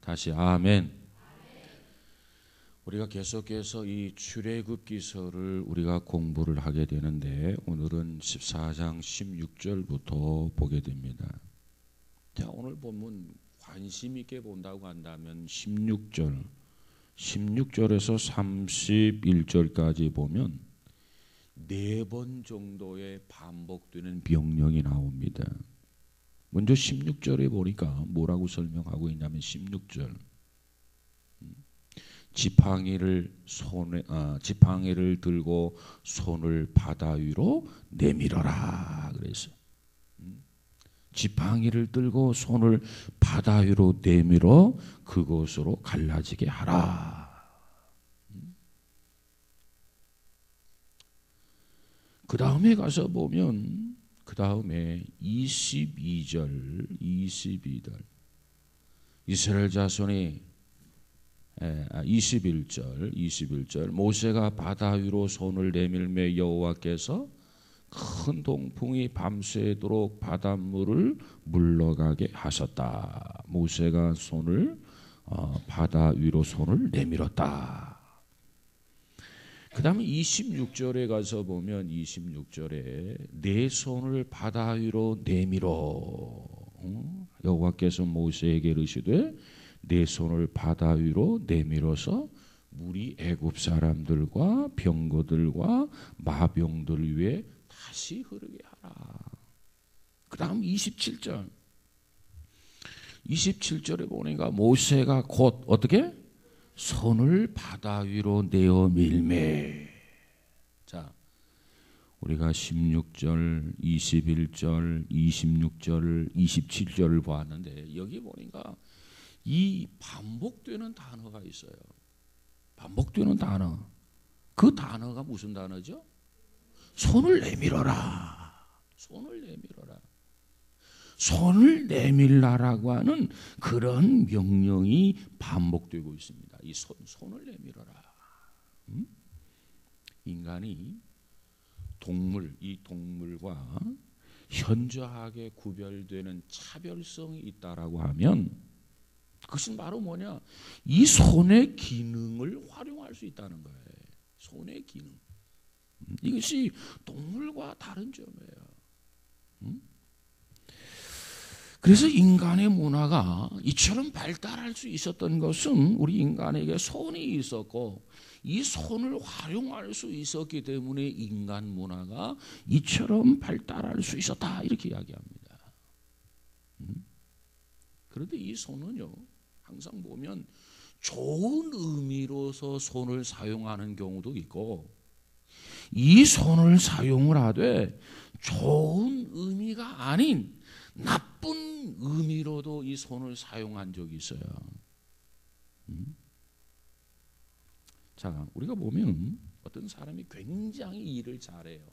다시 아멘. 우리가 계속해서 이 출애굽기서를 우리가 공부를 하게 되는데 오늘은 14장 16절부터 보게 됩니다. 자, 오늘 본문 관심 있게 본다고 한다면 16절에서 31절까지 보면 4번 정도의 반복되는 명령이 나옵니다. 먼저 16절에 보니까 뭐라고 설명하고 있냐면 16절 지팡이를 들고 손을 바다 위로 내밀어라 그랬어요. 지팡이를 들고 손을 바다 위로 내밀어 그곳으로 갈라지게 하라. 그 다음에 가서 보면 그 다음에 22절 이스라엘 자손이 21절 모세가 바다 위로 손을 내밀며 여호와께서 큰 동풍이 밤새도록 바닷물을 물러가게 하셨다. 모세가 바다 위로 손을 내밀었다. 그 다음에 26절에 가서 보면 26절에 내 손을 바다 위로 내밀어 여호와께서 모세에게 이르시되 내 손을 바다 위로 내밀어서 물이 애굽 사람들과 병거들과 마병들 위에 다시 흐르게 하라. 그 다음 27절에 보니까 모세가 곧 어떻게? 손을 바다 위로 내어 밀매. 자, 우리가 16절, 21절, 26절, 27절을 보았는데 여기 보니까 이 반복되는 단어가 있어요. 반복되는 단어. 그 단어가 무슨 단어죠? 손을 내밀어라. 손을 내밀어라. 손을 내밀라라고 하는 그런 명령이 반복되고 있습니다. 이 손을 내밀어라. 인간이 이 동물과 현저하게 구별되는 차별성이 있다라고 하면 그것은 바로 뭐냐? 이 손의 기능을 활용할 수 있다는 거예요. 손의 기능. 이것이 동물과 다른 점이에요. 그래서 인간의 문화가 이처럼 발달할 수 있었던 것은 우리 인간에게 손이 있었고 이 손을 활용할 수 있었기 때문에 인간 문화가 이처럼 발달할 수 있었다 이렇게 이야기합니다. 그런데 이 손은요 항상 보면 좋은 의미로서 손을 사용하는 경우도 있고 이 손을 사용을 하되 좋은 의미가 아닌 나쁜 의미로도 이 손을 사용한 적이 있어요. 자, 우리가 보면 어떤 사람이 굉장히 일을 잘해요.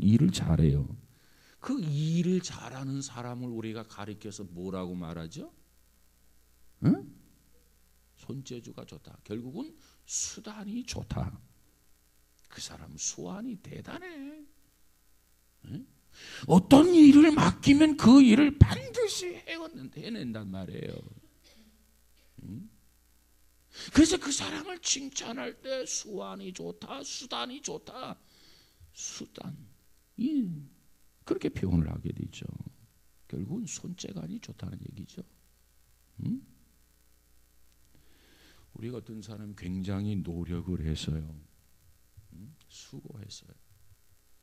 일을 잘해요. 그 일을 잘하는 사람을 우리가 가리켜서 뭐라고 말하죠? 손재주가 좋다. 결국은 수단이 좋다. 그 사람 수완이 대단해. 어떤 일을 맡기면 그 일을 반드시 해낸단 말이에요. 그래서 그 사람을 칭찬할 때 수완이 좋다, 수단이 좋다. 그렇게 표현을 하게 되죠. 결국은 손재간이 좋다는 얘기죠. 우리가 어떤 사람이 굉장히 노력을 했어요. 수고했어요.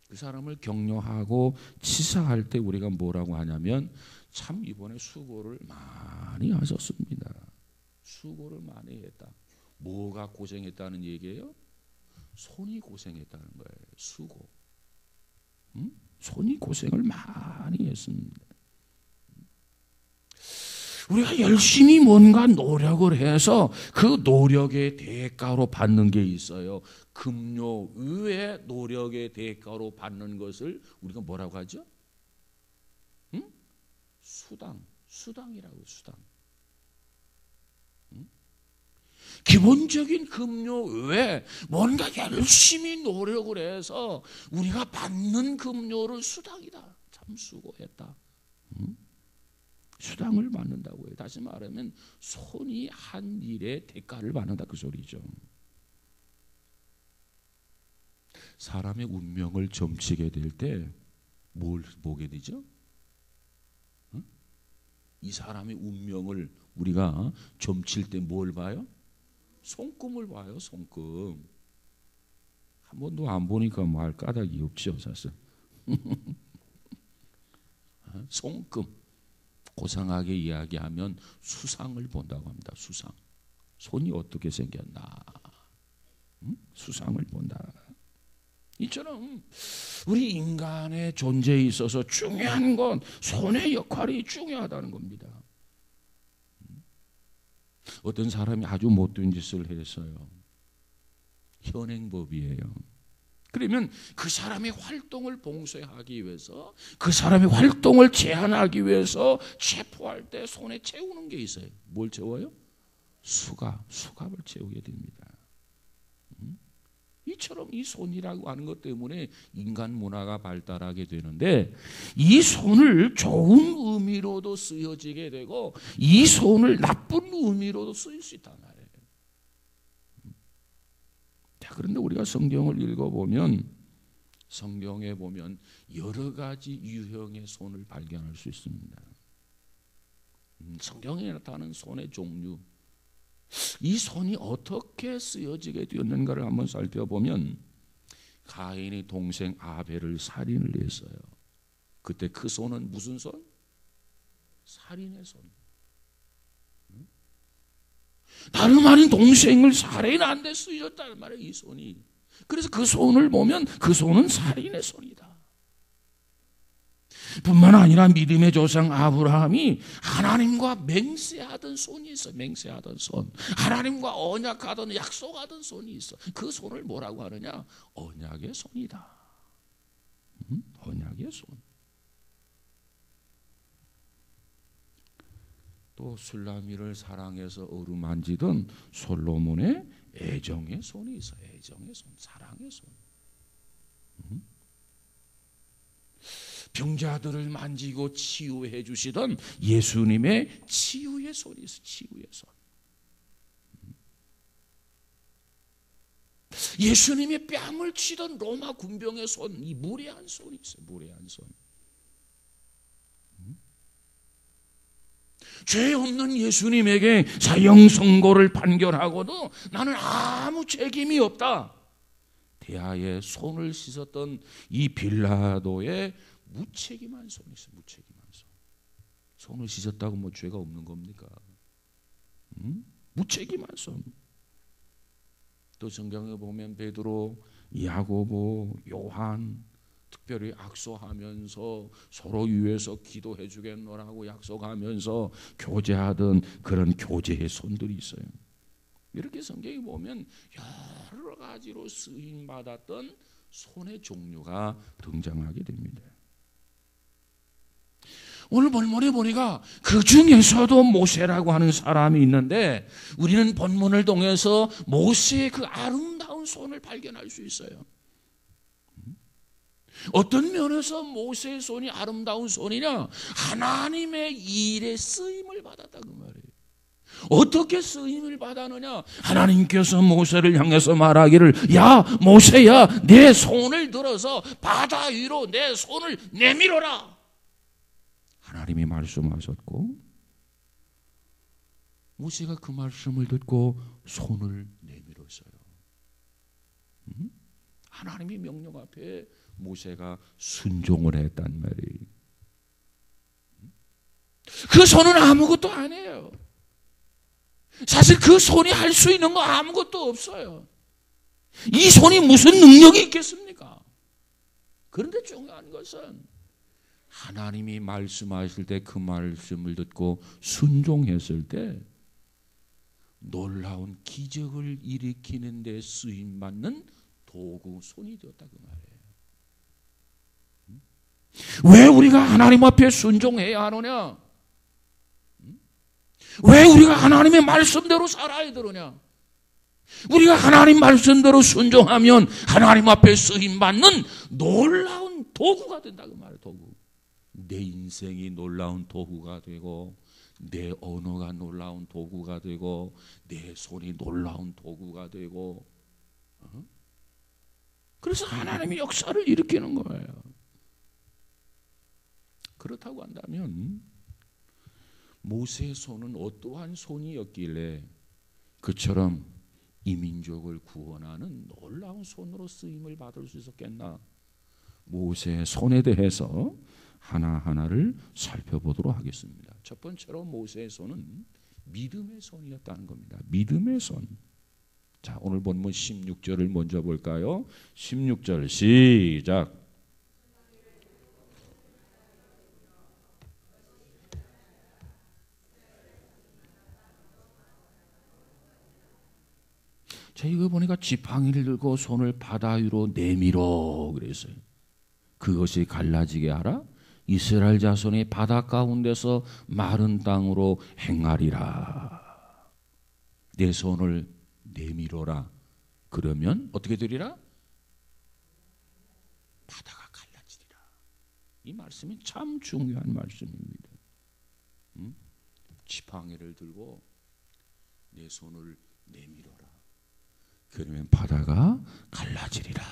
그 사람을 격려하고 치사할 때 우리가 뭐라고 하냐면 참 이번에 수고를 많이 하셨습니다. 수고를 많이 했다. 뭐가 고생했다는 얘기예요? 손이 고생했다는 거예요. 수고. 손이 고생을 많이 했습니다. 우리가 열심히 뭔가 노력을 해서 그 노력의 대가로 받는 게 있어요. 급료 외에 노력의 대가로 받는 것을 우리가 뭐라고 하죠? 수당이라고 수당. 기본적인 급료 외에 뭔가 열심히 노력을 해서 우리가 받는 급료를 수당이다. 참 수고했다. 수당을 받는다고 해요. 다시 말하면 손이 한 일의 대가를 받는다 그 소리죠. 사람의 운명을 점치게 될 때 뭘 보게 되죠? 이 사람의 운명을 우리가 점칠 때 뭘 봐요? 손금을 봐요. 손금. 한 번도 안 보니까 말 까닭이 없죠 사실. 손금. 고상하게 이야기하면 수상을 본다고 합니다. 수상. 손이 어떻게 생겼나. 수상을 본다. 이처럼 우리 인간의 존재에 있어서 중요한 건 손의 역할이 중요하다는 겁니다. 어떤 사람이 아주 못된 짓을 했어요. 현행법이에요. 그러면 그 사람의 활동을 봉쇄하기 위해서, 그 사람의 활동을 제한하기 위해서 체포할 때 손에 채우는 게 있어요. 뭘 채워요? 수갑을 채우게 됩니다. 이처럼 이 손이라고 하는 것 때문에 인간 문화가 발달하게 되는데, 이 손을 좋은 의미로도 쓰여지게 되고 이 손을 나쁜 의미로도 쓰일 수 있단 말이에요. 자, 그런데 우리가 성경을 읽어보면 성경에 보면 여러 가지 유형의 손을 발견할 수 있습니다. 성경에 나타나는 손의 종류, 이 손이 어떻게 쓰여지게 되었는가를 한번 살펴보면, 가인의 동생 아벨을 살인을 했어요. 그때 그 손은 무슨 손? 살인의 손. 다름 아닌 동생을 살인한 데 쓰였다는 말이에요, 이 손이. 그래서 그 손을 보면 그 손은 살인의 손이다. 뿐만 아니라 믿음의 조상 아브라함이 하나님과 맹세하던 손이 있어. 맹세하던 손. 하나님과 언약하던, 약속하던 손이 있어. 그 손을 뭐라고 하느냐? 언약의 손이다. 언약의 손. 또 술라미를 사랑해서 어루만지던 솔로몬의 애정의 손이 있어. 애정의 손, 사랑의 손. 병자들을 만지고 치유해 주시던 예수님의 치유의 손이 있어. 치유의 손. 예수님의 뺨을 치던 로마 군병의 손, 이 무례한 손이 있어요. 무례한 손. 죄 없는 예수님에게 사형 선고를 판결하고도 나는 아무 책임이 없다. 대하에 손을 씻었던 이 빌라도의 무책임한 손이 있어요. 무책임한 손. 손을 씻었다고 뭐 죄가 없는 겁니까? 무책임한 손. 또 성경에 보면 베드로, 야고보, 요한 특별히 악수하면서 서로 위해서 기도해 주겠노라고 약속하면서 교제하던 그런 교제의 손들이 있어요. 이렇게 성경에 보면 여러 가지로 쓰임 받았던 손의 종류가 등장하게 됩니다. 오늘 본문에 보니까 그 중에서도 모세라고 하는 사람이 있는데, 우리는 본문을 통해서 모세의 그 아름다운 손을 발견할 수 있어요. 어떤 면에서 모세의 손이 아름다운 손이냐? 하나님의 일에 쓰임을 받았다 그 말이에요. 어떻게 쓰임을 받았느냐? 하나님께서 모세를 향해서 말하기를, 야 모세야, 내 손을 들어서 바다 위로 내 손을 내밀어라. 하나님이 말씀하셨고, 모세가 그 말씀을 듣고 손을 내밀었어요. 하나님의 명령 앞에 모세가 순종을 했단 말이에요. 그 손은 아무것도 안 해요. 사실 그 손이 할 수 있는 거 아무것도 없어요. 이 손이 무슨 능력이 있겠습니까? 그런데 중요한 것은 하나님이 말씀하실 때 그 말씀을 듣고 순종했을 때 놀라운 기적을 일으키는 데 쓰임받는 도구, 손이 되었다 그 말이에요. 왜 우리가 하나님 앞에 순종해야 하느냐? 왜 우리가 하나님의 말씀대로 살아야 되느냐? 우리가 하나님 말씀대로 순종하면 하나님 앞에 쓰임받는 놀라운 도구가 된다 그 말이에요. 도구. 내 인생이 놀라운 도구가 되고, 내 언어가 놀라운 도구가 되고, 내 손이 놀라운 도구가 되고, 그래서 하나님이 역사를 일으키는 거예요. 그렇다고 한다면 모세의 손은 어떠한 손이었길래 그처럼 이 민족을 구원하는 놀라운 손으로 쓰임을 받을 수 있었겠나? 모세의 손에 대해서 하나하나를 살펴보도록 하겠습니다. 첫 번째로 모세의 손은 믿음의 손이었다는 겁니다. 믿음의 손. 자, 오늘 본문 16절을 먼저 볼까요? 16절 시작. 자, 이거 보니까 지팡이를 들고 손을 바다 위로 내밀어 그랬어요. 그것이 갈라지게 하라. 이스라엘 자손이 바다 가운데서 마른 땅으로 행하리라. 내 손을 내밀어라. 그러면 어떻게 되리라? 바다가 갈라지리라. 이 말씀이 참 중요한 말씀입니다. 지팡이를 들고 내 손을 내밀어라. 그러면 바다가 갈라지리라.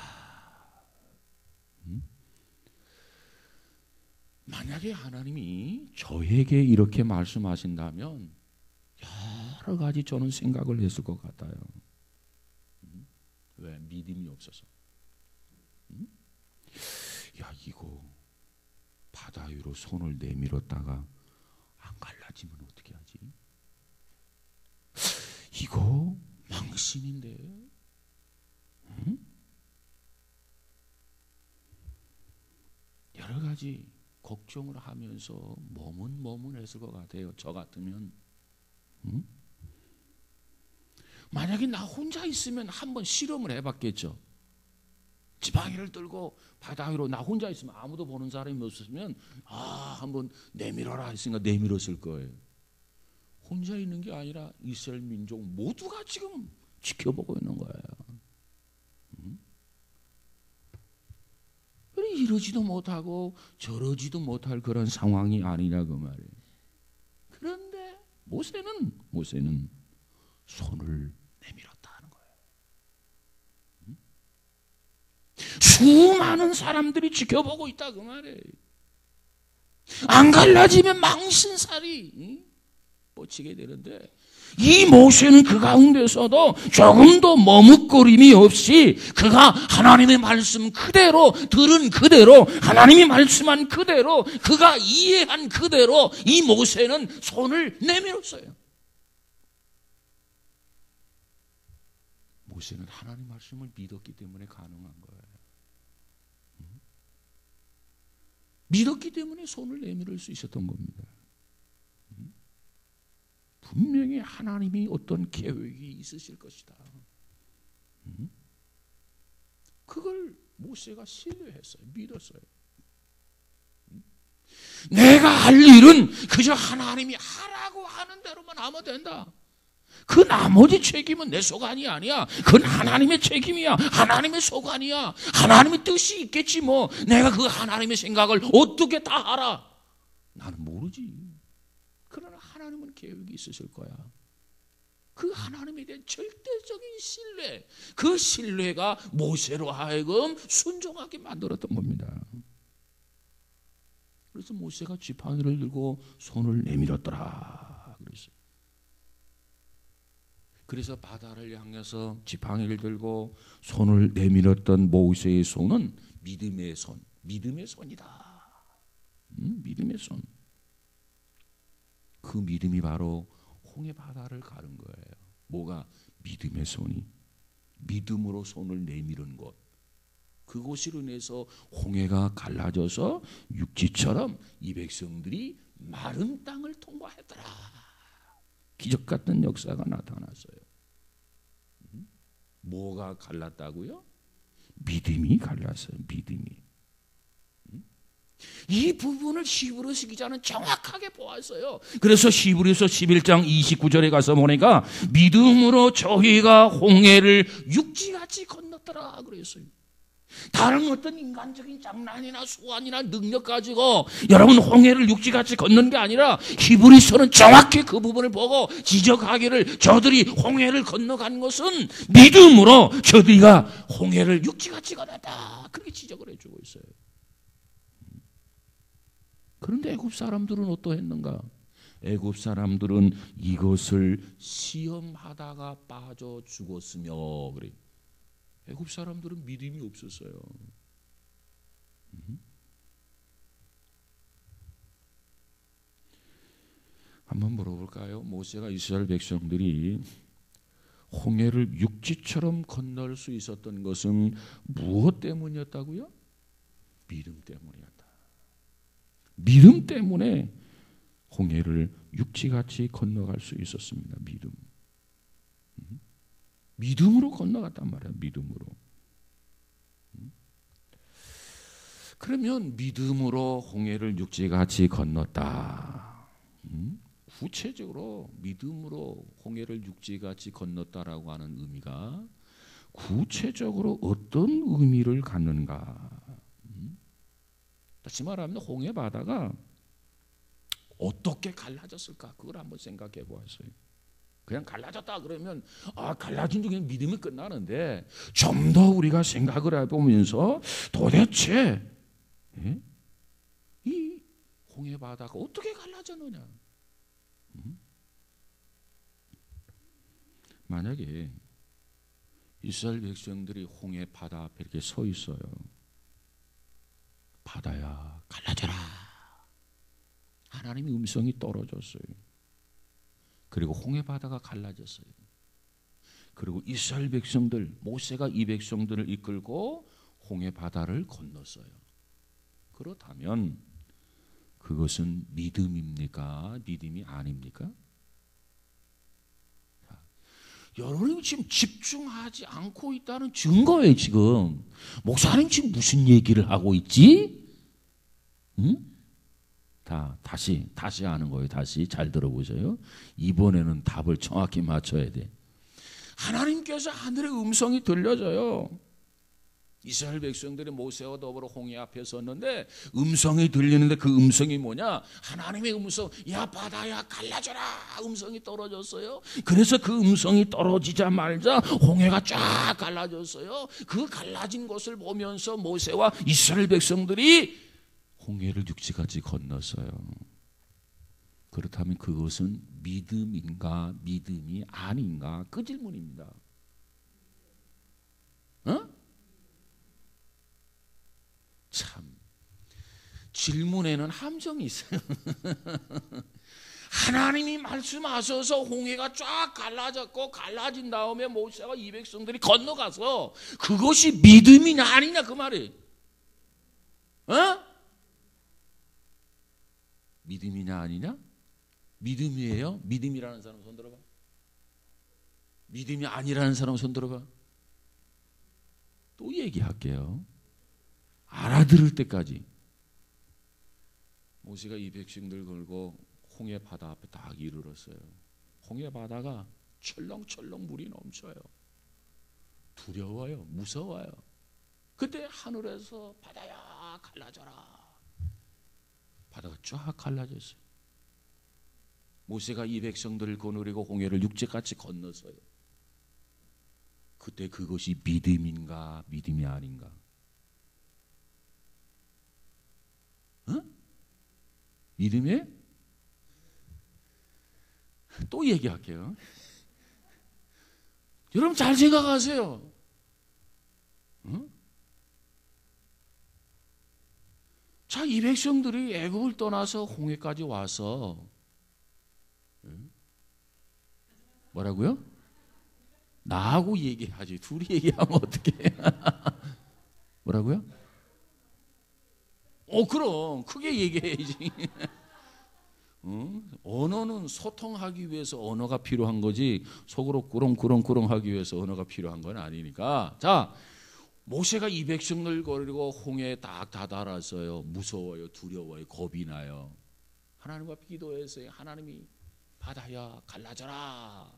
만약에 하나님이 저에게 이렇게 말씀하신다면 여러 가지 저는 생각을 했을 것 같아요. 왜? 믿음이 없어서. 야, 이거 바다 위로 손을 내밀었다가 안 갈라지면 어떻게 하지? 이거 망신인데. 여러 가지 걱정을 하면서 머문했을 것 같아요. 저 같으면. 만약에 나 혼자 있으면 한번 실험을 해봤겠죠. 지팡이를 들고 바다 위로 나 혼자 있으면 아무도 보는 사람이 없으면 한번 내밀어라 했으니까 내밀었을 거예요. 혼자 있는 게 아니라 이스라엘 민족 모두가 지금 지켜보고 있는 거예요. 이러지도 못하고 저러지도 못할 그런 상황이 아니냐 그 말이에요. 그런데 모세는 손을 내밀었다는 거예요. 수많은 사람들이 지켜보고 있다 그 말이에요. 안 갈라지면 망신살이 뻗치게 되는데 이 모세는 그 가운데서도 조금도 머뭇거림이 없이 그가 하나님의 말씀 그대로 들은 그대로 하나님이 말씀한 그대로 그가 이해한 그대로 이 모세는 손을 내밀었어요. 모세는 하나님 말씀을 믿었기 때문에 가능한 거예요. 믿었기 때문에 손을 내밀을 수 있었던 겁니다. 분명히 하나님이 어떤 계획이 있으실 것이다. 그걸 모세가 신뢰했어요. 믿었어요. 내가 할 일은 그저 하나님이 하라고 하는 대로만 하면 된다. 그 나머지 책임은 내 소관이 아니야. 그건 하나님의 책임이야. 하나님의 소관이야. 하나님의 뜻이 있겠지 뭐. 내가 그 하나님의 생각을 어떻게 다 알아? 나는 모르지. 그러나 하나님은 계획이 있으실 거야. 그 하나님에 대한 절대적인 신뢰, 그 신뢰가 모세로 하여금 순종하게 만들었던 겁니다. 그래서 모세가 지팡이를 들고 손을 내밀었더라 그랬어요. 그래서 바다를 향해서 지팡이를 들고 손을 내밀었던 모세의 손은 믿음의 손, 믿음의 손이다. 믿음의 손. 그 믿음이 바로 홍해 바다를 가른 거예요. 뭐가? 믿음의 손이. 믿음으로 손을 내밀은 곳. 그곳으로 인해서 홍해가 갈라져서 육지처럼 이 백성들이 마른 땅을 통과했더라. 기적 같은 역사가 나타났어요. 뭐가 갈랐다고요? 믿음이 갈랐어요. 믿음이. 이 부분을 히브리서 기자는 정확하게 보았어요. 그래서 히브리서 11장 29절에 가서 보니까 믿음으로 저희가 홍해를 육지같이 건넜더라 그랬어요. 다른 어떤 인간적인 장난이나 수완이나 능력 가지고 여러분 홍해를 육지같이 걷는 게 아니라 히브리서는 정확히 그 부분을 보고 지적하기를 저들이 홍해를 건너간 것은 믿음으로 저들이가 홍해를 육지같이 건넜다. 그렇게 지적을 해주고 있어요. 그런데 애굽 사람들은 어떠했는가? 애굽 사람들은 이것을 시험하다가 빠져 죽었으며 그래. 애굽 사람들은 믿음이 없었어요. 한번 물어볼까요? 모세가 이스라엘 백성들이 홍해를 육지처럼 건널 수 있었던 것은 무엇 때문이었다고요? 믿음 때문이었다. 믿음 때문에 홍해를 육지같이 건너갈 수 있었습니다. 믿음. 믿음으로 건너갔단 말이에요. 믿음으로. 그러면 믿음으로 홍해를 육지같이 건넜다. 구체적으로 믿음으로 홍해를 육지같이 건넜다라고 하는 의미가 구체적으로 어떤 의미를 갖는가? 다시 말하면 홍해 바다가 어떻게 갈라졌을까? 그걸 한번 생각해 보았어요. 그냥 갈라졌다 그러면 갈라진 중에 믿음이 끝나는데 좀 더 우리가 생각을 해보면서 도대체 이 홍해 바다가 어떻게 갈라졌느냐? 만약에 이스라엘 백성들이 홍해 바다 앞에 이렇게 서 있어요. 바다야 갈라져라. 하나님의 음성이 떨어졌어요. 그리고 홍해 바다가 갈라졌어요. 그리고 이스라엘 백성들, 모세가 이 백성들을 이끌고 홍해 바다를 건넜어요. 그렇다면 그것은 믿음입니까? 믿음이 아닙니까? 자, 여러분이 지금 집중하지 않고 있다는 증거예요. 지금 목사님 지금 무슨 얘기를 하고 있지? 응? 다시 하는 거예요. 다시 잘 들어보세요. 이번에는 답을 정확히 맞춰야 돼. 하나님께서 하늘의 음성이 들려져요. 이스라엘 백성들이 모세와 더불어 홍해 앞에 섰는데 음성이 들리는데 그 음성이 뭐냐? 하나님의 음성. 야 바다야 갈라져라. 음성이 떨어졌어요. 그래서 그 음성이 떨어지자마자 홍해가 쫙 갈라졌어요. 그 갈라진 것을 보면서 모세와 이스라엘 백성들이 홍해를 육지같이 건넜어요. 그렇다면 그것은 믿음인가 믿음이 아닌가? 그 질문입니다. 참 질문에는 함정이 있어요. 하나님이 말씀하셔서 홍해가 쫙 갈라졌고 갈라진 다음에 모세와 이 백성들이 건너가서 그것이 믿음이냐 아니냐 그 말이에요. 믿음이냐 아니냐? 믿음이에요? 믿음이라는 사람 손 들어봐. 믿음이 아니라는 사람 손 들어봐. 또 얘기할게요. 알아들을 때까지. 모세가 이 백성들 걸고 홍해 바다 앞에 딱 이르렀어요. 홍해 바다가 철렁철렁 물이 넘쳐요. 두려워요. 무서워요. 그때 하늘에서 바다야 갈라져라. 바다가 쫙 갈라졌어요. 모세가 이 백성들을 거느리고 홍해를 육지같이 건넜어요. 그때 그것이 믿음인가 믿음이 아닌가? 믿음이에요? 또 얘기할게요. 여러분 잘 생각하세요. 자, 이 백성들이 애굽을 떠나서 홍해까지 와서 뭐라고요? 나하고 얘기하지. 둘이 얘기하면 어떡해. 뭐라고요? 그럼 크게 얘기해야지. 언어는 소통하기 위해서 언어가 필요한 거지 속으로 꾸렁꾸렁꾸렁 하기 위해서 언어가 필요한 건 아니니까. 자, 모세가 이 백성을 거르고 홍해에 딱 다다랐어요. 무서워요. 두려워요. 겁이 나요. 하나님 앞에 기도했어요. 하나님이 바다야 갈라져라.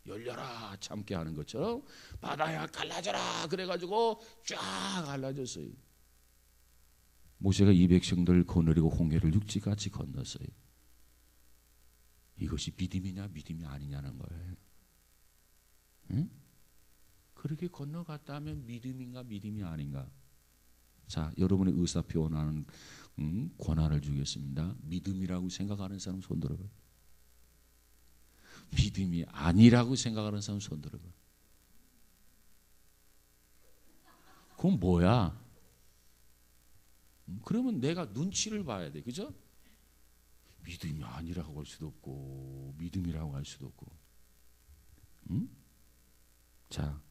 열려라 참게 하는 것처럼 바다야 갈라져라 그래가지고 쫙 갈라졌어요. 모세가 이 백성들 거느리고 홍해를 육지같이 건넜어요. 이것이 믿음이냐 믿음이 아니냐는 거예요. 응? 그렇게 건너갔다면 믿음인가 믿음이 아닌가? 자, 여러분의 의사표현하는 권한을 주겠습니다. 믿음이라고 생각하는 사람 손 들어봐요. 믿음이 아니라고 생각하는 사람 손 들어봐요. 그건 뭐야? 그러면 내가 눈치를 봐야 돼. 그죠? 믿음이 아니라고 할 수도 없고 믿음이라고 할 수도 없고. 응? 자,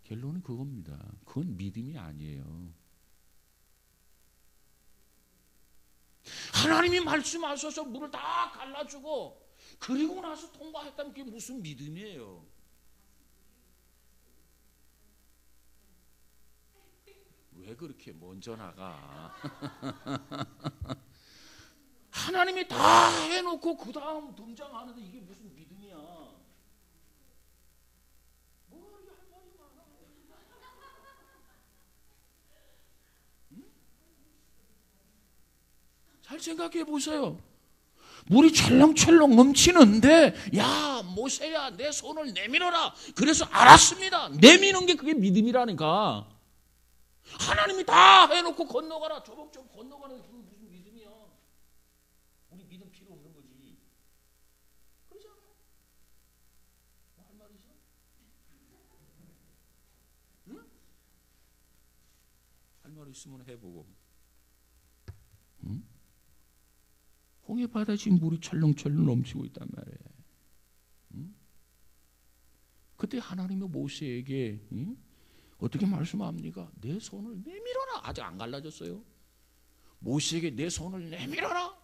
결론은 그겁니다. 그건 믿음이 아니에요. 하나님이 말씀하셔서 물을 다 갈라주고 그리고 나서 통과했다면 그게 무슨 믿음이에요? 왜 그렇게 먼저 나가? 하나님이 다 해놓고 그 다음 등장하는데 이게 무슨 믿음이야? 뭐 이렇게 할 말이 많아? 응? 잘 생각해 보세요. 물이 철렁철렁 넘치는데 야 모세야 내 손을 내밀어라. 그래서 알았습니다. 내미는 게 그게 믿음이라니까. 하나님이 다 해놓고 건너가라. 조목조목 건너가는 게 무슨 믿음이야. 우리 믿음 필요 없는 거지. 그러지 않아요? 뭐 할 말 있어? 응? 할 말 있으면 해보고. 응? 홍해 바다에 지금 물이 철렁철렁 넘치고 있단 말이에요. 응? 그때 하나님이 모세에게 응? 어떻게 말씀합니까? 내 손을 내밀어라. 아직 안 갈라졌어요. 모세에게 내 손을 내밀어라.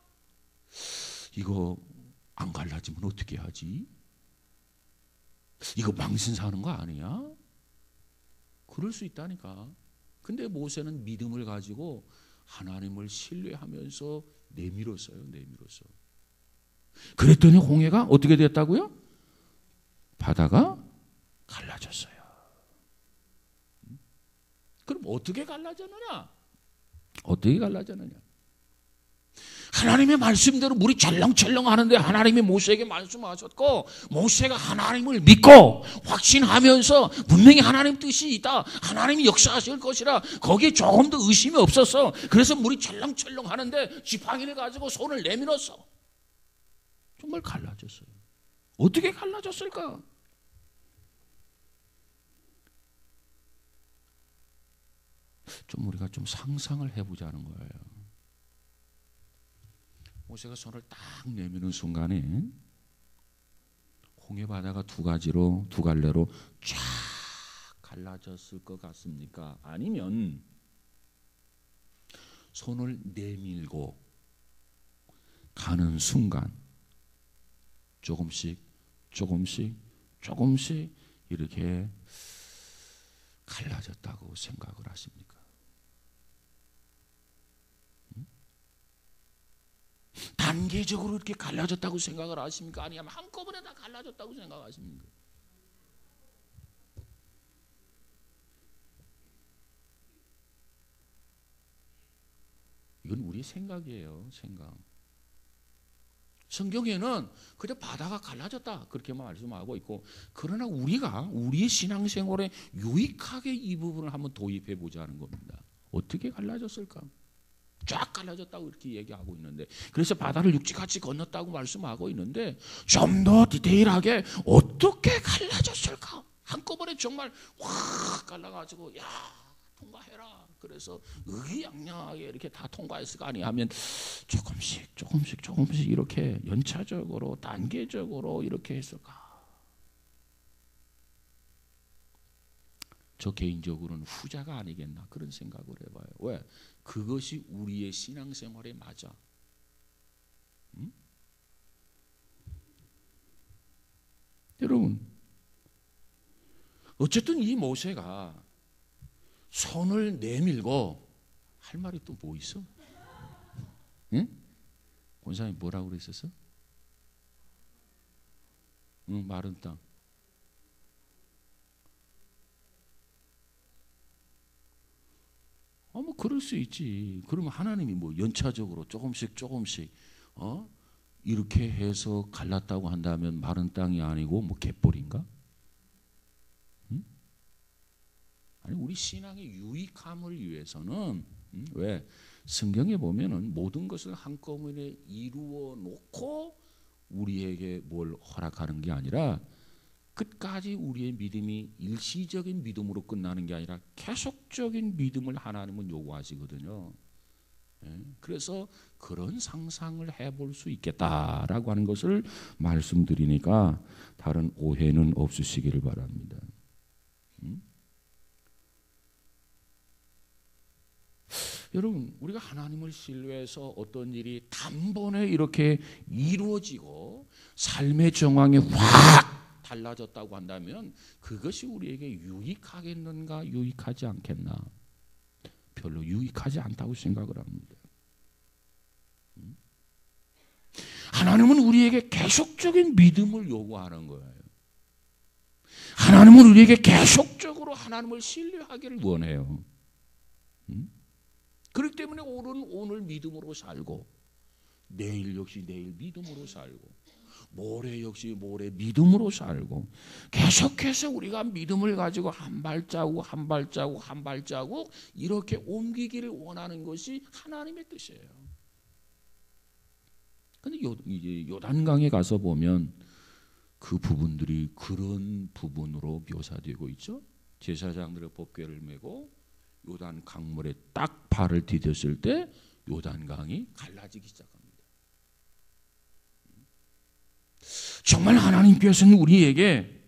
이거 안 갈라지면 어떻게 하지? 이거 망신사는 거 아니야? 그럴 수 있다니까. 근데 모세는 믿음을 가지고 하나님을 신뢰하면서 내밀었어요. 내밀었어. 그랬더니 홍해가 어떻게 됐다고요? 바다가 갈라졌어요. 그럼 어떻게 갈라졌느냐? 어떻게 갈라졌느냐? 하나님의 말씀대로 물이 철렁철렁 하는데 하나님이 모세에게 말씀하셨고 모세가 하나님을 믿고 확신하면서 분명히 하나님 뜻이 있다. 하나님이 역사하실 것이라 거기에 조금도 의심이 없었어. 그래서 물이 철렁철렁 하는데 지팡이를 가지고 손을 내밀었어. 정말 갈라졌어요. 어떻게 갈라졌을까? 좀 우리가 좀 상상을 해보자는 거예요. 모세가 손을 딱 내미는 순간에 홍해 바다가 두 갈래로 쫙 갈라졌을 것 같습니까? 아니면 손을 내밀고 가는 순간 조금씩 이렇게 갈라졌다고 생각을 하십니까? 단계적으로 이렇게 갈라졌다고 생각을 하십니까? 아니면 한꺼번에 다 갈라졌다고 생각하십니까? 이건 우리의 생각이에요. 생각. 성경에는 그저 바다가 갈라졌다 그렇게 말씀하고 있고, 그러나 우리가 우리의 신앙생활에 유익하게 이 부분을 한번 도입해 보자는 겁니다. 어떻게 갈라졌을까? 쫙 갈라졌다고 이렇게 얘기하고 있는데, 그래서 바다를 육지같이 건넜다고 말씀하고 있는데 좀 더 디테일하게 어떻게 갈라졌을까? 한꺼번에 정말 확 갈라가지고 야 통과해라. 그래서 의기양양하게 이렇게 다 통과했을까? 아니하면 조금씩 이렇게 연차적으로 단계적으로 이렇게 했을까? 저 개인적으로는 후자가 아니겠나 그런 생각을 해봐요. 왜? 그것이 우리의 신앙생활에 맞아. 응? 여러분, 어쨌든 이 모세가 손을 내밀고 할 말이 또 뭐 있어? 응? 권사님 뭐라고 그랬었어? 응, 마른 땅. 뭐 그럴 수 있지. 그러면 하나님이 뭐 연차적으로 조금씩 이렇게 해서 갈랐다고 한다면 마른 땅이 아니고 뭐 갯벌인가? 응? 아니 우리 신앙의 유익함을 위해서는 왜 성경에 보면은 모든 것을 한꺼번에 이루어 놓고 우리에게 뭘 허락하는 게 아니라 끝까지 우리의 믿음이 일시적인 믿음으로 끝나는 게 아니라 계속적인 믿음을 하나님은 요구하시거든요. 그래서 그런 상상을 해볼 수 있겠다라고 하는 것을 말씀드리니까 다른 오해는 없으시기를 바랍니다. 여러분 우리가 하나님을 신뢰해서 어떤 일이 단번에 이렇게 이루어지고 삶의 정황이 확 달라졌다고 한다면 그것이 우리에게 유익하겠는가 유익하지 않겠나? 별로 유익하지 않다고 생각을 합니다. 하나님은 우리에게 계속적인 믿음을 요구하는 거예요. 하나님은 우리에게 계속적으로 하나님을 신뢰하기를 원해요. 그렇기 때문에 오늘은 오늘 믿음으로 살고 내일 역시 내일 믿음으로 살고 모레 역시 모레 믿음으로 살고 계속해서 우리가 믿음을 가지고 한 발자국 한 발자국 한 발자국 이렇게 옮기기를 원하는 것이 하나님의 뜻이에요. 그런데 이제 요단강에 가서 보면 그 부분들이 그런 부분으로 묘사되고 있죠. 제사장들의 법궤를 메고 요단 강물에 딱 발을 디뎠을 때 요단강이 갈라지기 시작합니다. 정말 하나님께서는 우리에게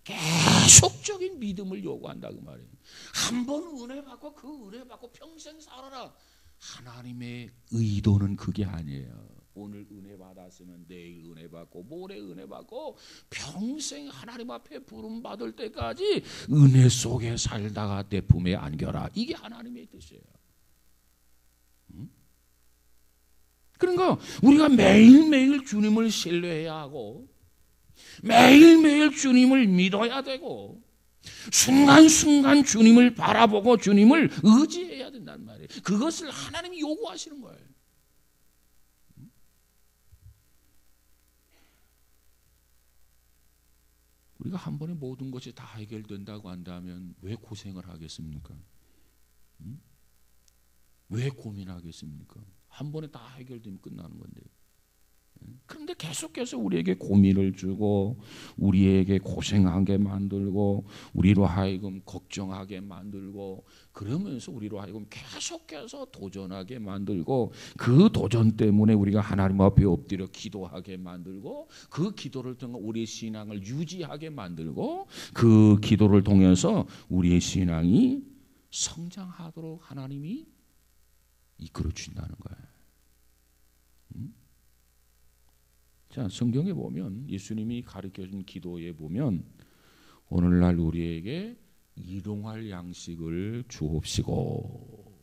계속적인 믿음을 요구한다 그 말이에요. 한 번 은혜 받고 그 은혜 받고 평생 살아라. 하나님의 의도는 그게 아니에요. 오늘 은혜 받았으면 내일 은혜 받고 모레 은혜 받고 평생 하나님 앞에 부름 받을 때까지 은혜 속에 살다가 내 품에 안겨라. 이게 하나님의 뜻이에요. 그러니까 우리가 매일매일 주님을 신뢰해야 하고 매일매일 주님을 믿어야 되고 순간순간 주님을 바라보고 주님을 의지해야 된단 말이에요. 그것을 하나님이 요구하시는 거예요. 우리가 한 번에 모든 것이 다 해결된다고 한다면 왜 고생을 하겠습니까? 왜 고민하겠습니까? 한 번에 다 해결되면 끝나는 건데. 그런데 계속해서 우리에게 고민을 주고 우리에게 고생하게 만들고 우리로 하여금 걱정하게 만들고 그러면서 우리로 하여금 계속해서 도전하게 만들고 그 도전 때문에 우리가 하나님 앞에 엎드려 기도하게 만들고 그 기도를 통해 우리의 신앙을 유지하게 만들고 그 기도를 통해서 우리의 신앙이 성장하도록 하나님이 이끌어 주신다는 거예요. 자, 성경에 보면 예수님이 가르쳐준 기도에 보면 오늘날 우리에게 일용할 양식을 주옵시고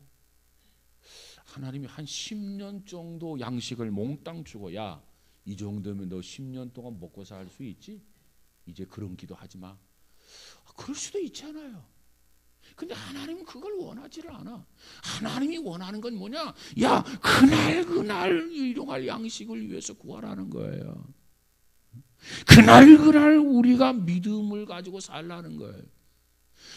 하나님이 한 10년 정도 양식을 몽땅 주고 야, 이 정도면 너 10년 동안 먹고 살 수 있지? 이제 그런 기도 하지 마. 그럴 수도 있잖아요. 근데 하나님은 그걸 원하지를 않아. 하나님이 원하는 건 뭐냐? 야, 그날 일용할 양식을 위해서 구하라는 거예요. 그날 우리가 믿음을 가지고 살라는 거예요.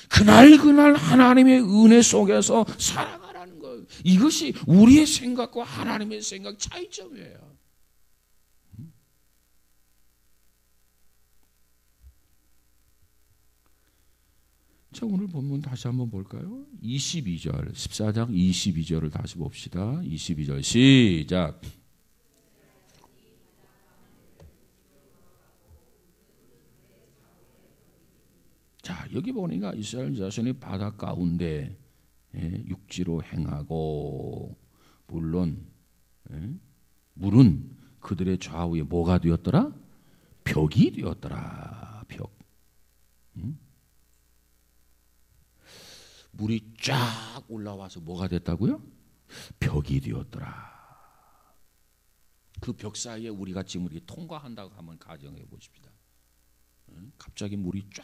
그날 하나님의 은혜 속에서 살아가라는 거예요. 이것이 우리의 생각과 하나님의 생각 차이점이에요. 자, 오늘 본문 다시 한번 볼까요? 22절, 14장 22절을 다시 봅시다. 22절 시작. 자, 여기 보니까 이스라엘 자손이 바다 가운데 육지로 행하고 물론 물은 그들의 좌우에 뭐가 되었더라? 벽이 되었더라. 벽. 물이 쫙 올라와서 뭐가 됐다고요? 벽이 되었더라. 그 벽 사이에 우리가 지금 이렇게 통과한다고 한번 가정해 보십시다. 갑자기 물이 쫙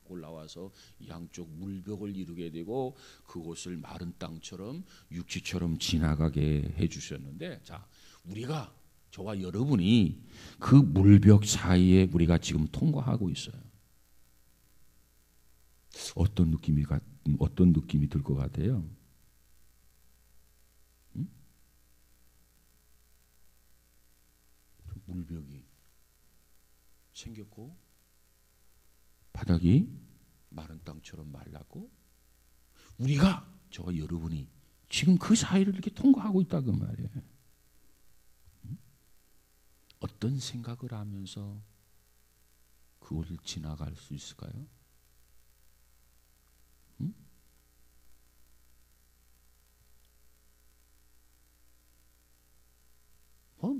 올라와서 양쪽 물벽을 이루게 되고 그곳을 마른 땅처럼 육지처럼 지나가게 해주셨는데, 자, 우리가, 저와 여러분이 그 물벽 사이에 우리가 지금 통과하고 있어요. 어떤 느낌이 들 것 같아요? 응? 물벽이 생겼고 바닥이 마른 땅처럼 말랐고, 우리가, 저와 여러분이 지금 그 사이를 이렇게 통과하고 있다 그 말이에요. 어떤 생각을 하면서 그것을 지나갈 수 있을까요? 응?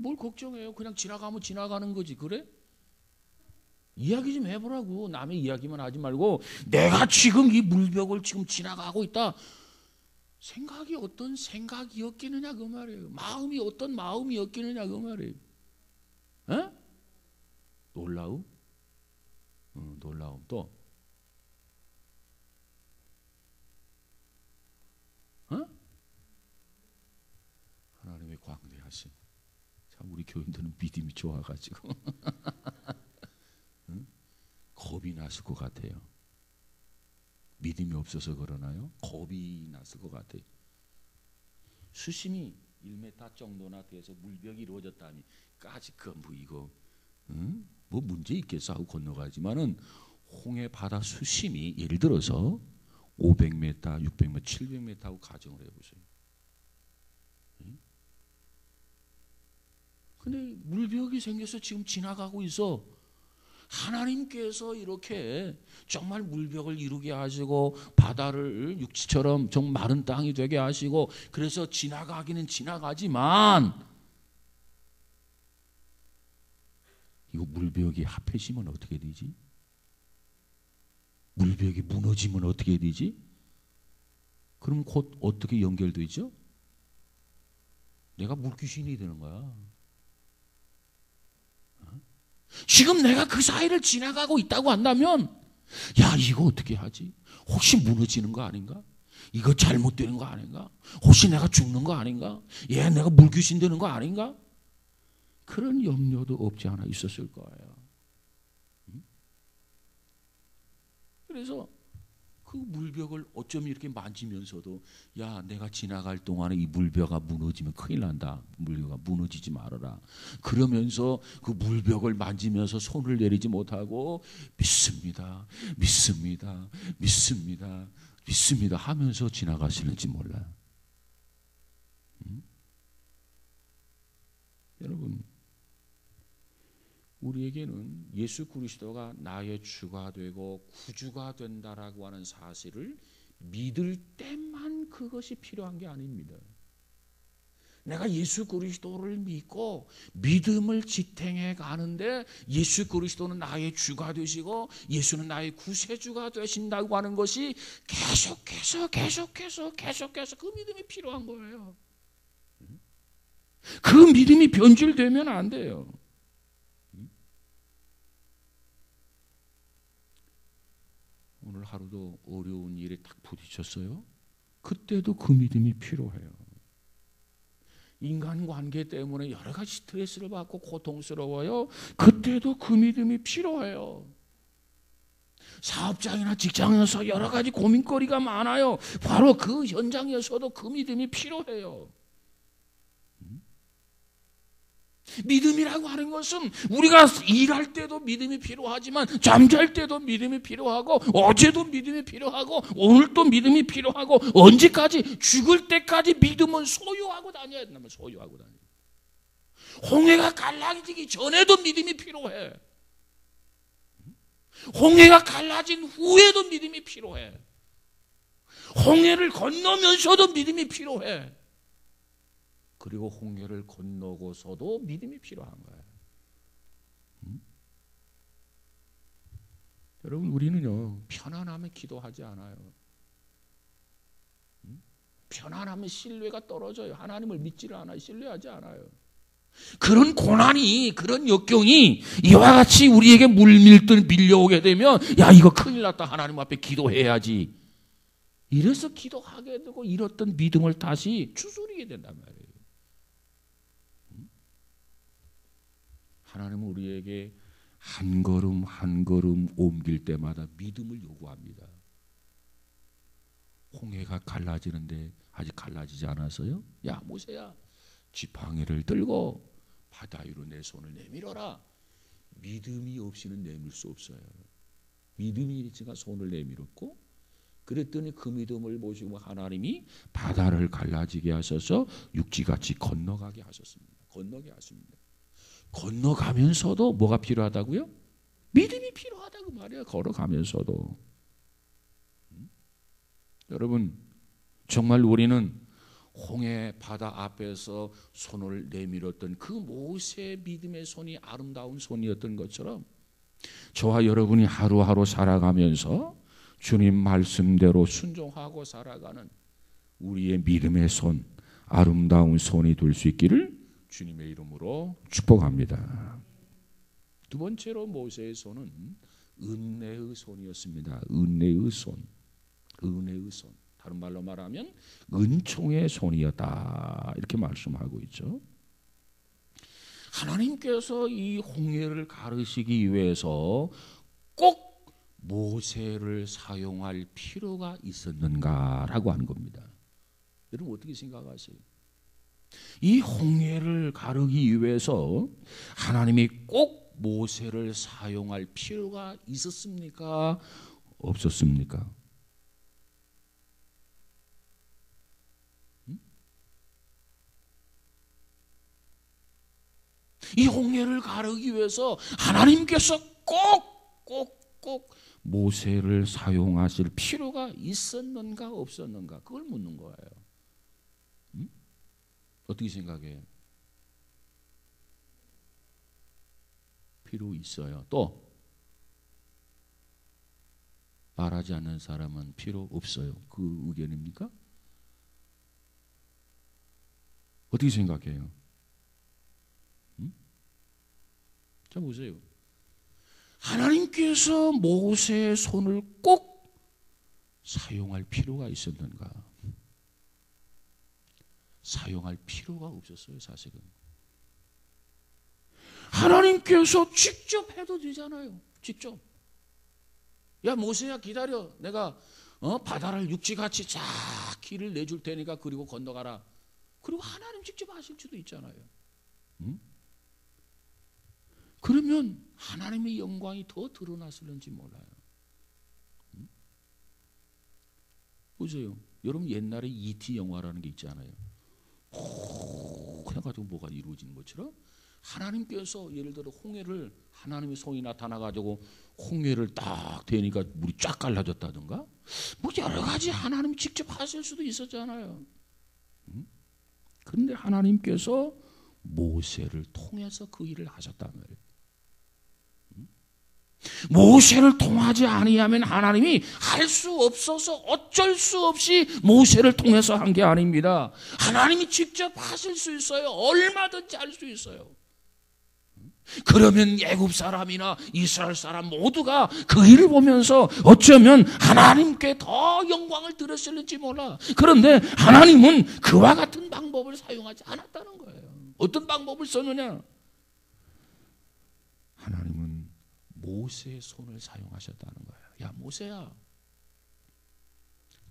뭘 걱정해요? 그냥 지나가면 지나가는 거지. 그래? 이야기 좀 해보라고. 남의 이야기만 하지 말고 내가 지금 이 물벽을 지금 지나가고 있다. 생각이 어떤 생각이었겠느냐 그 말이에요. 마음이 어떤 마음이었겠느냐 그 말이에요. 에? 놀라움? 놀라움. 또 하나님의 광대하심. 참 우리 교인들은 믿음이 좋아가지고 응? 겁이 났을 것 같아요. 믿음이 없어서 그러나요? 겁이 났을 것 같아요. 수심이 1m 정도나 돼서 물벽이 이루어졌다니까지 뭐 이거 뭐 문제 있겠어 하고 건너가지만은 홍해 바다 수심이 예를 들어서 500m, 600m, 700m 하고 가정을 해보세요. 근데 물벽이 생겨서 지금 지나가고 있어. 하나님께서 이렇게 정말 물벽을 이루게 하시고 바다를 육지처럼 좀 마른 땅이 되게 하시고, 그래서 지나가기는 지나가지만 이거 물벽이 합해지면 어떻게 되지? 물벽이 무너지면 어떻게 되지? 그럼 곧 어떻게 연결되죠? 내가 물귀신이 되는 거야. 지금 내가 그 사이를 지나가고 있다고 한다면, 야, 이거 어떻게 하지? 혹시 무너지는 거 아닌가? 이거 잘못되는 거 아닌가? 혹시 내가 죽는 거 아닌가? 얘 내가 물귀신 되는 거 아닌가? 그런 염려도 없지 않아 있었을 거예요. 그래서 그 물벽을 어쩜 이렇게 만지면서도, 야, 내가 지나갈 동안에 이 물벽이 무너지면 큰일 난다. 물벽이 무너지지 말아라. 그러면서 그 물벽을 만지면서 손을 내리지 못하고 믿습니다, 믿습니다, 믿습니다, 믿습니다 하면서 지나가시는지 몰라요. 여러분, 우리에게는 예수 그리스도가 나의 주가 되고 구주가 된다라고 하는 사실을 믿을 때만 그것이 필요한 게 아닙니다. 내가 예수 그리스도를 믿고 믿음을 지탱해 가는데 예수 그리스도는 나의 주가 되시고 예수는 나의 구세주가 되신다고 하는 것이 계속해서 그 믿음이 필요한 거예요. 그 믿음이 변질되면 안 돼요. 오늘 하루도 어려운 일에 딱 부딪혔어요. 그때도 그 믿음이 필요해요. 인간관계 때문에 여러 가지 스트레스를 받고 고통스러워요. 그때도 그 믿음이 필요해요. 사업장이나 직장에서 여러 가지 고민거리가 많아요. 바로 그 현장에서도 그 믿음이 필요해요. 믿음이라고 하는 것은 우리가 일할 때도 믿음이 필요하지만 잠잘 때도 믿음이 필요하고 어제도 믿음이 필요하고 오늘도 믿음이 필요하고 언제까지? 죽을 때까지 믿음은 소유하고 다녀야 된다면 소유하고 다녀야 돼. 홍해가 갈라지기 전에도 믿음이 필요해. 홍해가 갈라진 후에도 믿음이 필요해. 홍해를 건너면서도 믿음이 필요해. 그리고 홍해를 건너고서도 믿음이 필요한 거예요. 여러분, 우리는요 편안함에 기도하지 않아요. 편안하면 신뢰가 떨어져요. 하나님을 믿지를 않아요. 신뢰하지 않아요. 그런 고난이, 그런 역경이 이와 같이 우리에게 물밀듯 밀려오게 되면 야, 이거 큰일 났다. 하나님 앞에 기도해야지. 이래서 기도하게 되고 잃었던 믿음을 다시 추스리게 된단 말이에요. 하나님은 우리에게 한 걸음 한 걸음 옮길 때마다 믿음을 요구합니다. 홍해가 갈라지는데 아직 갈라지지 않았어요? 야, 모세야, 지팡이를 들고 바다 위로 내 손을 내밀어라. 믿음이 없이는 내밀 수 없어요. 믿음이 있으니까 손을 내밀었고, 그랬더니 그 믿음을 보시고 하나님이 바다를 갈라지게 하셔서 육지같이 건너가게 하셨습니다. 건너게 하십니다. 건너가면서도 뭐가 필요하다고요? 믿음이 필요하다고 말이에요. 걸어가면서도. 여러분, 정말 우리는 홍해 바다 앞에서 손을 내밀었던 그 모세의 믿음의 손이 아름다운 손이었던 것처럼 저와 여러분이 하루하루 살아가면서 주님 말씀대로 순종하고 살아가는 우리의 믿음의 손, 아름다운 손이 될 수 있기를 주님의 이름으로 축복합니다. 두 번째로 모세의 손은 은혜의 손이었습니다. 은혜의 손. 은혜의 손. 다른 말로 말하면 은총의 손이었다. 이렇게 말씀하고 있죠. 하나님께서 이 홍해를 가르시기 위해서 꼭 모세를 사용할 필요가 있었는가라고 하는 겁니다. 여러분 어떻게 생각하세요? 이 홍해를 가르기 위해서 하나님이 꼭 모세를 사용할 필요가 있었습니까? 없었습니까? 이 홍해를 가르기 위해서 하나님께서 꼭 모세를 사용하실 필요가 있었는가 없었는가, 그걸 묻는 거예요. 어떻게 생각해요? 필요 있어요. 또 말하지 않는 사람은 필요 없어요. 그 의견입니까? 어떻게 생각해요? 자 보세요. 하나님께서 모세의 손을 꼭 사용할 필요가 있었는가? 사용할 필요가 없었어요, 사실은. 하나님께서 직접 해도 되잖아요. 직접. 야, 모세야 기다려. 내가 바다를 육지같이 쫙 길을 내줄 테니까 그리고 건너가라. 그리고 하나님 직접 하실 수도 있잖아요. 그러면 하나님의 영광이 더 드러났을는지 몰라요. 보세요. 여러분 옛날에 E.T. 영화라는 게 있잖아요. 해가지고 뭐가 이루어지는 것처럼 하나님께서 예를 들어 홍해를, 하나님의 손이 나타나가지고 홍해를 딱 대니까 물이 쫙 갈라졌다든가 뭐 여러 가지 하나님이 직접 하실 수도 있었잖아요. 그런데 하나님께서 모세를 통해서 그 일을 하셨단 말이에요. 모세를 통하지 아니하면 하나님이 할 수 없어서 어쩔 수 없이 모세를 통해서 한 게 아닙니다. 하나님이 직접 하실 수 있어요. 얼마든지 할 수 있어요. 그러면 애굽 사람이나 이스라엘 사람 모두가 그 일을 보면서 어쩌면 하나님께 더 영광을 들었을지 몰라. 그런데 하나님은 그와 같은 방법을 사용하지 않았다는 거예요. 어떤 방법을 썼느냐? 하나님은 모세의 손을 사용하셨다는 거예요. 야, 모세야,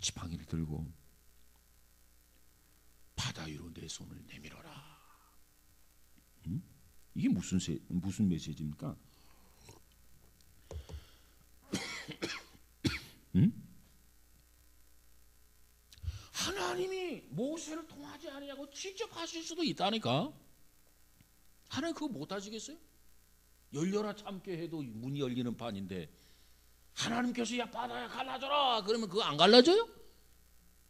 지팡이를 들고 바다 위로 내 손을 내밀어라. 이게 무슨 메시지입니까? 하나님이 모세를 통하지 아니하고 직접 하실 수도 있다니까. 하나님 그거 못 하시겠어요? 열려라 참게 해도 문이 열리는 판인데 하나님께서 야 바다야 갈라져라 그러면 그거 안 갈라져요?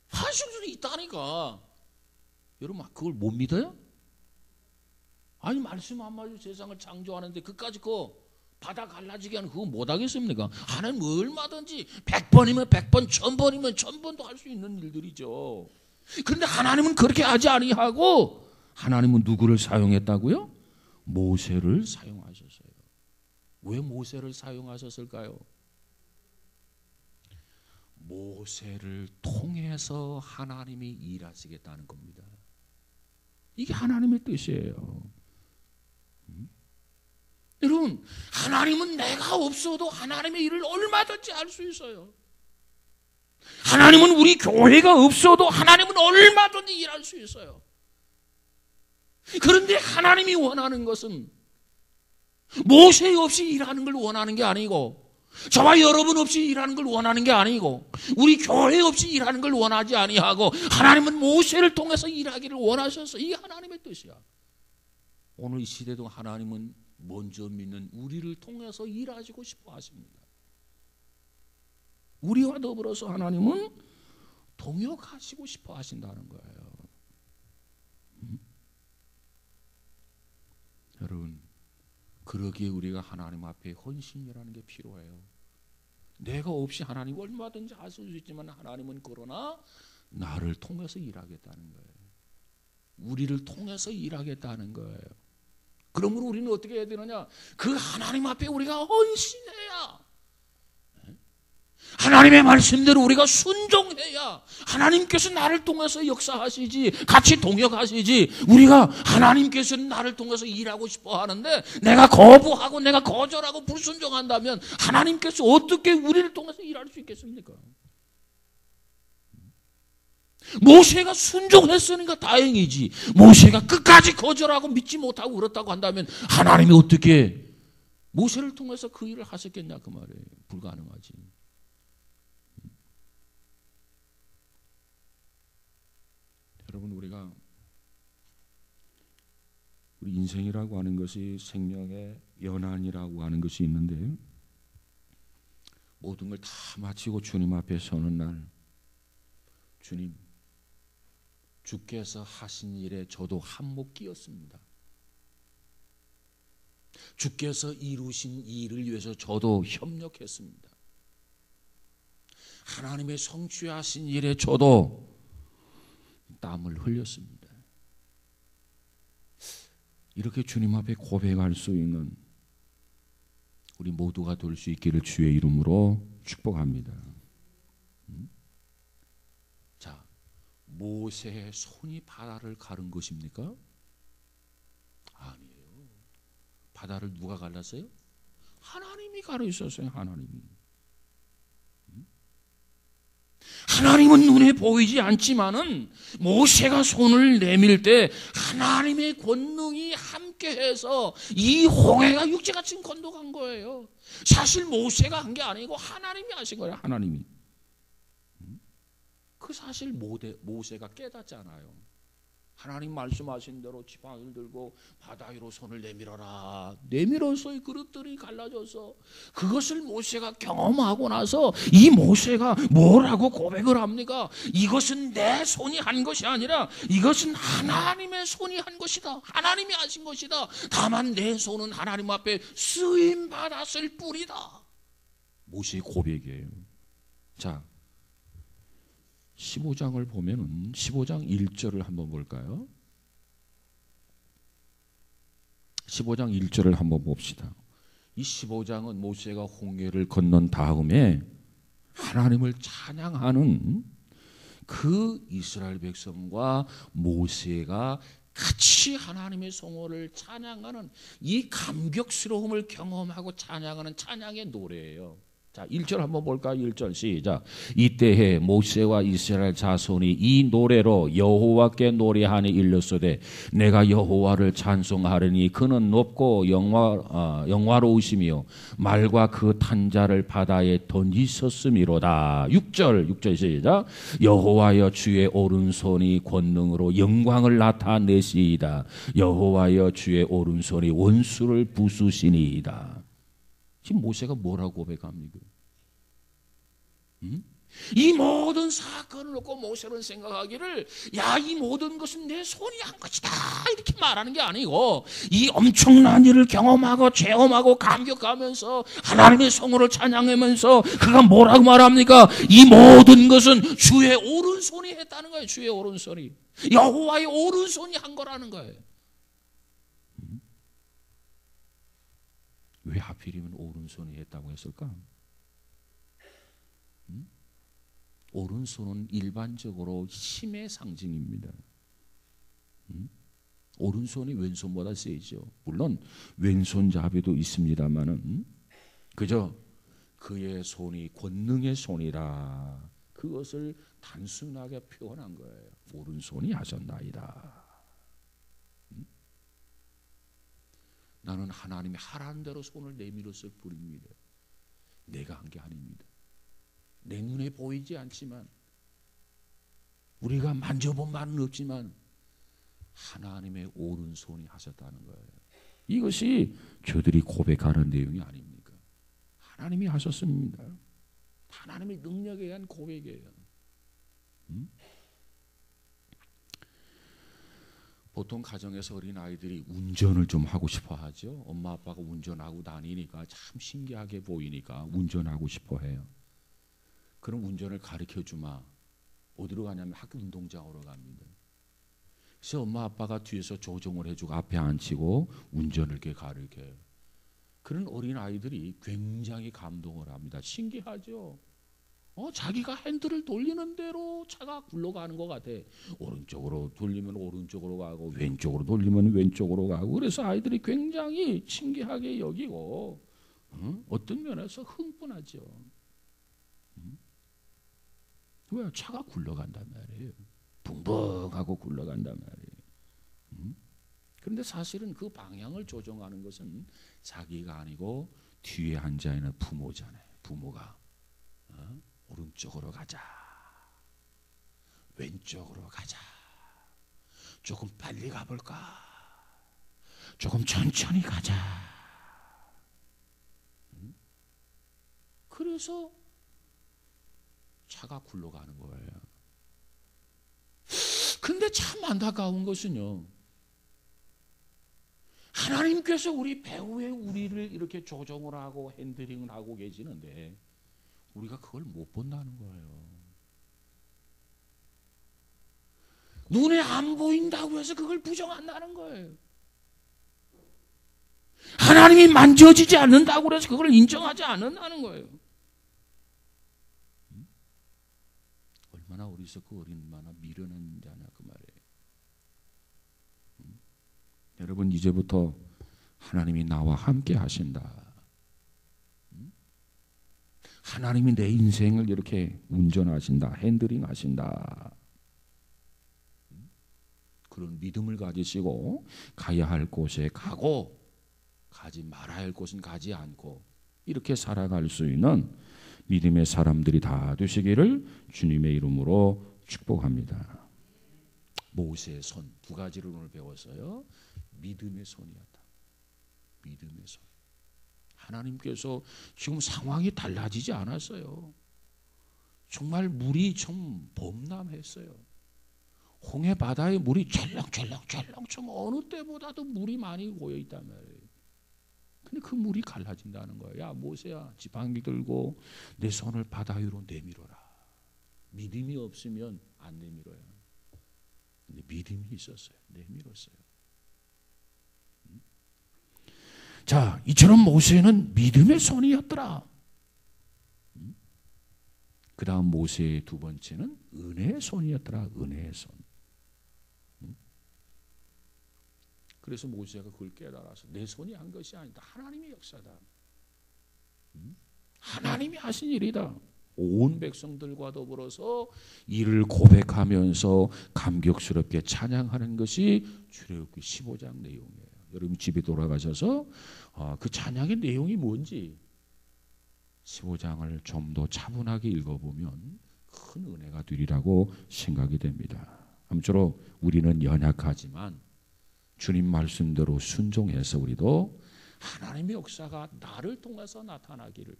하실 수도 있다니까. 여러분 그걸 못 믿어요? 아니 말씀 한마디로 세상을 창조하는데 그까짓 거 바다 갈라지게 하는 그거 못 하겠습니까? 하나님 얼마든지 100번이면 100번, 1000번이면 1000번도 할 수 있는 일들이죠. 그런데 하나님은 그렇게 하지 아니하고 하나님은 누구를 사용했다고요? 모세를 사용하셨어요. 왜 모세를 사용하셨을까요? 모세를 통해서 하나님이 일하시겠다는 겁니다. 이게 하나님의 뜻이에요. 여러분, 하나님은 내가 없어도 하나님의 일을 얼마든지 할 수 있어요. 하나님은 우리 교회가 없어도 하나님은 얼마든지 일할 수 있어요. 그런데 하나님이 원하는 것은 모세 없이 일하는 걸 원하는 게 아니고, 저와 여러분 없이 일하는 걸 원하는 게 아니고, 우리 교회 없이 일하는 걸 원하지 아니하고, 하나님은 모세를 통해서 일하기를 원하셔서 이게 하나님의 뜻이야. 오늘 이 시대도 하나님은 먼저 믿는 우리를 통해서 일하시고 싶어 하십니다. 우리와 더불어서 하나님은 동역하시고 싶어 하신다는 거예요. 여러분, 그러기에 우리가 하나님 앞에 헌신이라는 게 필요해요. 내가 없이 하나님 얼마든지 하실 수 있지만 하나님은 그러나 나를 통해서 일하겠다는 거예요. 우리를 통해서 일하겠다는 거예요. 그러므로 우리는 어떻게 해야 되느냐? 그 하나님 앞에 우리가 헌신해야, 하나님의 말씀대로 우리가 순종해야 하나님께서 나를 통해서 역사하시지, 같이 동역하시지. 우리가 하나님께서는 나를 통해서 일하고 싶어 하는데 내가 거부하고 내가 거절하고 불순종한다면 하나님께서 어떻게 우리를 통해서 일할 수 있겠습니까? 모세가 순종했으니까 다행이지, 모세가 끝까지 거절하고 믿지 못하고 그렇다고 한다면 하나님이 어떻게 모세를 통해서 그 일을 하셨겠냐 그 말이에요. 불가능하지. 여러분, 우리가 우리 인생이라고 하는 것이 생명의 연한이라고 하는 것이 있는데, 모든 걸 다 마치고 주님 앞에 서는 날, 주님, 주께서 하신 일에 저도 한몫 끼었습니다. 주께서 이루신 이 일을 위해서 저도 협력했습니다. 하나님의 성취하신 일에 저도 땀을 흘렸습니다. 이렇게 주님 앞에 고백할 수 있는 우리 모두가 될 수 있기를 주의 이름으로 축복합니다. 자, 모세의 손이 바다를 가른 것입니까? 아니에요. 바다를 누가 갈랐어요? 하나님이 가르셨어요. 하나님은 눈에 보이지 않지만은 모세가 손을 내밀 때 하나님의 권능이 함께해서 이 홍해가 육지같이 건너간 거예요. 사실 모세가 한 게 아니고 하나님이 하신 거예요. 하나님이. 그 사실 모세가 깨닫잖아요. 하나님 말씀하신 대로 지팡이를 들고 바다 위로 손을 내밀어라. 내밀어서 이 그릇들이 갈라져서, 그것을 모세가 경험하고 나서 이 모세가 뭐라고 고백을 합니까? 이것은 내 손이 한 것이 아니라 이것은 하나님의 손이 한 것이다. 하나님이 하신 것이다. 다만 내 손은 하나님 앞에 쓰임 받았을 뿐이다. 모세의 고백이에요. 자, 15장을 보면은 15장 1절을 한번 볼까요? 15장 1절을 한번 봅시다. 이 15장은 모세가 홍해를 건넌 다음에 하나님을 찬양하는 그 이스라엘 백성과 모세가 같이 하나님의 성호를 찬양하는 이 감격스러움을 경험하고 찬양하는 찬양의 노래예요. 자, 1절 한번 볼까요? 1절 시작. 이때에 모세와 이스라엘 자손이 이 노래로 여호와께 노래하니 일렀으되 내가 여호와를 찬송하려니 그는 높고 영화로우시며 말과 그 탄자를 바다에 던지셨음이로다. 6절 시작. 여호와여 주의 오른손이 권능으로 영광을 나타내시이다. 여호와여 주의 오른손이 원수를 부수시니이다. 지금 모세가 뭐라고 고백합니까? 이 모든 사건을 놓고 모세는 생각하기를 야, 이 모든 것은 내 손이 한 것이다 이렇게 말하는 게 아니고 이 엄청난 일을 경험하고 체험하고 감격하면서 하나님의 성호를 찬양하면서 그가 뭐라고 말합니까? 이 모든 것은 주의 오른손이 했다는 거예요. 주의 오른손이, 여호와의 오른손이 한 거라는 거예요. 왜 하필이면 오른손이 했다고 했을까? 오른손은 일반적으로 힘의 상징입니다. 오른손이 왼손보다 세죠. 물론 왼손잡이도 있습니다만은 그저 그의 손이 권능의 손이라 그것을 단순하게 표현한 거예요. 오른손이 하셨나이다. 나는 하나님이 하라는 대로 손을 내밀었을 뿐입니다. 내가 한 게 아닙니다. 내 눈에 보이지 않지만 우리가 만져본 바는 없지만 하나님의 오른손이 하셨다는 거예요. 이것이 저들이 고백하는 내용이 아닙니까? 하나님이 하셨습니다. 하나님의 능력에 의한 고백이에요. 보통 가정에서 어린아이들이 운전을 좀 하고 싶어 하죠. 엄마 아빠가 운전하고 다니니까 참 신기하게 보이니까 운전하고 싶어 해요. 그럼 운전을 가르쳐 주마. 어디로 가냐면 학교 운동장으로 갑니다. 그래서 엄마 아빠가 뒤에서 조종을 해주고 앞에 앉히고 운전을 이렇게 가르쳐요. 그런 어린아이들이 굉장히 감동을 합니다. 신기하죠. 자기가 핸들을 돌리는 대로 차가 굴러가는 것 같아. 오른쪽으로 돌리면 오른쪽으로 가고 왼쪽으로 돌리면 왼쪽으로 가고 그래서 아이들이 굉장히 신기하게 여기고 어떤 면에서 흥분하죠. 왜? 차가 굴러간단 말이에요. 붕붕하고 굴러간단 말이에요. 그런데 사실은 그 방향을 조정하는 것은 자기가 아니고 뒤에 앉아있는 부모잖아요. 부모가 오른쪽으로 가자, 왼쪽으로 가자, 조금 빨리 가볼까, 조금 천천히 가자. 그래서 차가 굴러가는 거예요. 근데 참 안타까운 것은요, 하나님께서 우리 배후에 우리를 이렇게 조정을 하고 핸들링을 하고 계시는데 우리가 그걸 못 본다는 거예요. 눈에 안 보인다고 해서 그걸 부정한다는 거예요. 하나님이 만져지지 않는다고 해서 그걸 인정하지 않는다는 거예요. 얼마나 어리석고 얼마나 미련한 자냐 그 말이에요. 여러분 이제부터 하나님이 나와 함께 하신다. 하나님이 내 인생을 이렇게 운전하신다, 핸들링 하신다. 그런 믿음을 가지시고 가야 할 곳에 가고 가지 말아야 할 곳은 가지 않고 이렇게 살아갈 수 있는 믿음의 사람들이 다 되시기를 주님의 이름으로 축복합니다. 모세의 손 두 가지를 오늘 배웠어요. 믿음의 손이었다. 믿음의 손. 하나님께서 지금 상황이 달라지지 않았어요. 정말 물이 좀 범람했어요. 홍해 바다에 물이 철렁철렁 좀 어느 때보다도 물이 많이 고여 있단 말이에요. 근데 그 물이 갈라진다는 거예요. 야 모세야 지팡이 들고 내 손을 바다 위로 내밀어라. 믿음이 없으면 안 내밀어요. 근데 믿음이 있었어요. 내밀었어요. 자, 이처럼 모세는 믿음의 손이었더라. 그 다음 모세의 두 번째는 은혜의 손이었더라. 은혜의 손. 그래서 모세가 그걸 깨달아서 내 손이 한 것이 아니다. 하나님의 역사다. 하나님이 하신 일이다. 온 백성들과 더불어서 이를 고백하면서 감격스럽게 찬양하는 것이 출애굽기 15장 내용이에요. 여러분 집에 돌아가셔서 그 찬양의 내용이 뭔지 15장을 좀 더 차분하게 읽어보면 큰 은혜가 되리라고 생각이 됩니다. 아무쪼록 우리는 연약하지만 주님 말씀대로 순종해서 우리도 하나님의 역사가 나를 통해서 나타나기를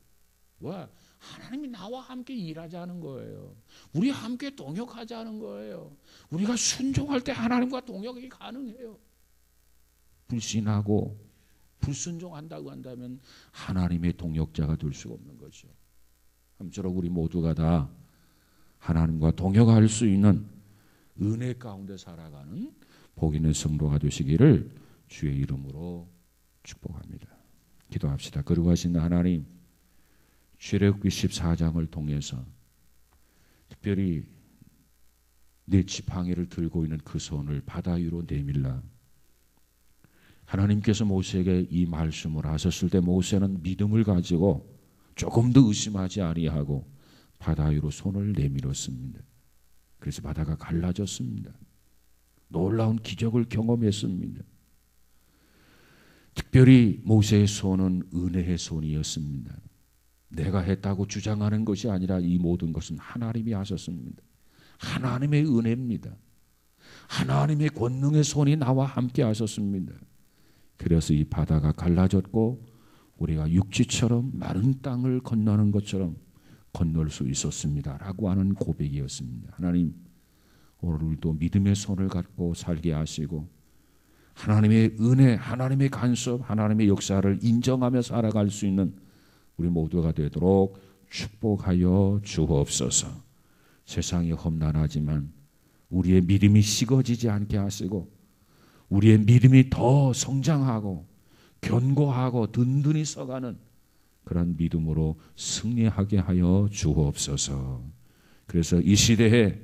왜? 하나님이 나와 함께 일하자는 거예요. 우리 함께 동역하자는 거예요. 우리가 순종할 때 하나님과 동역이 가능해요. 불신하고 불순종한다고 한다면 하나님의 동역자가 될 수가 없는 거죠. 아무쪼록 우리 모두가 다 하나님과 동역할 수 있는 은혜 가운데 살아가는 복 있는 성도가 되시기를 주의 이름으로 축복합니다. 기도합시다. 거룩하신 하나님, 출애굽기 14장을 통해서 특별히 내 지팡이를 들고 있는 그 손을 바다 위로 내밀라. 하나님께서 모세에게 이 말씀을 하셨을 때 모세는 믿음을 가지고 조금도 의심하지 아니하고 바다 위로 손을 내밀었습니다. 그래서 바다가 갈라졌습니다. 놀라운 기적을 경험했습니다. 특별히 모세의 손은 은혜의 손이었습니다. 내가 했다고 주장하는 것이 아니라 이 모든 것은 하나님이 하셨습니다. 하나님의 은혜입니다. 하나님의 권능의 손이 나와 함께 하셨습니다. 그래서 이 바다가 갈라졌고 우리가 육지처럼 마른 땅을 건너는 것처럼 건널 수 있었습니다 라고 하는 고백이었습니다. 하나님, 오늘도 믿음의 손을 갖고 살게 하시고 하나님의 은혜, 하나님의 간섭, 하나님의 역사를 인정하며 살아갈 수 있는 우리 모두가 되도록 축복하여 주옵소서. 세상이 험난하지만 우리의 믿음이 식어지지 않게 하시고 우리의 믿음이 더 성장하고 견고하고 든든히 서가는 그런 믿음으로 승리하게 하여 주옵소서. 그래서 이 시대에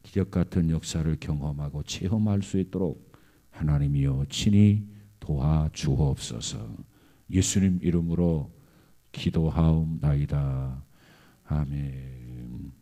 기적 같은 역사를 경험하고 체험할 수 있도록 하나님이여 친히 도와주옵소서. 예수님 이름으로 기도하옵나이다. 아멘.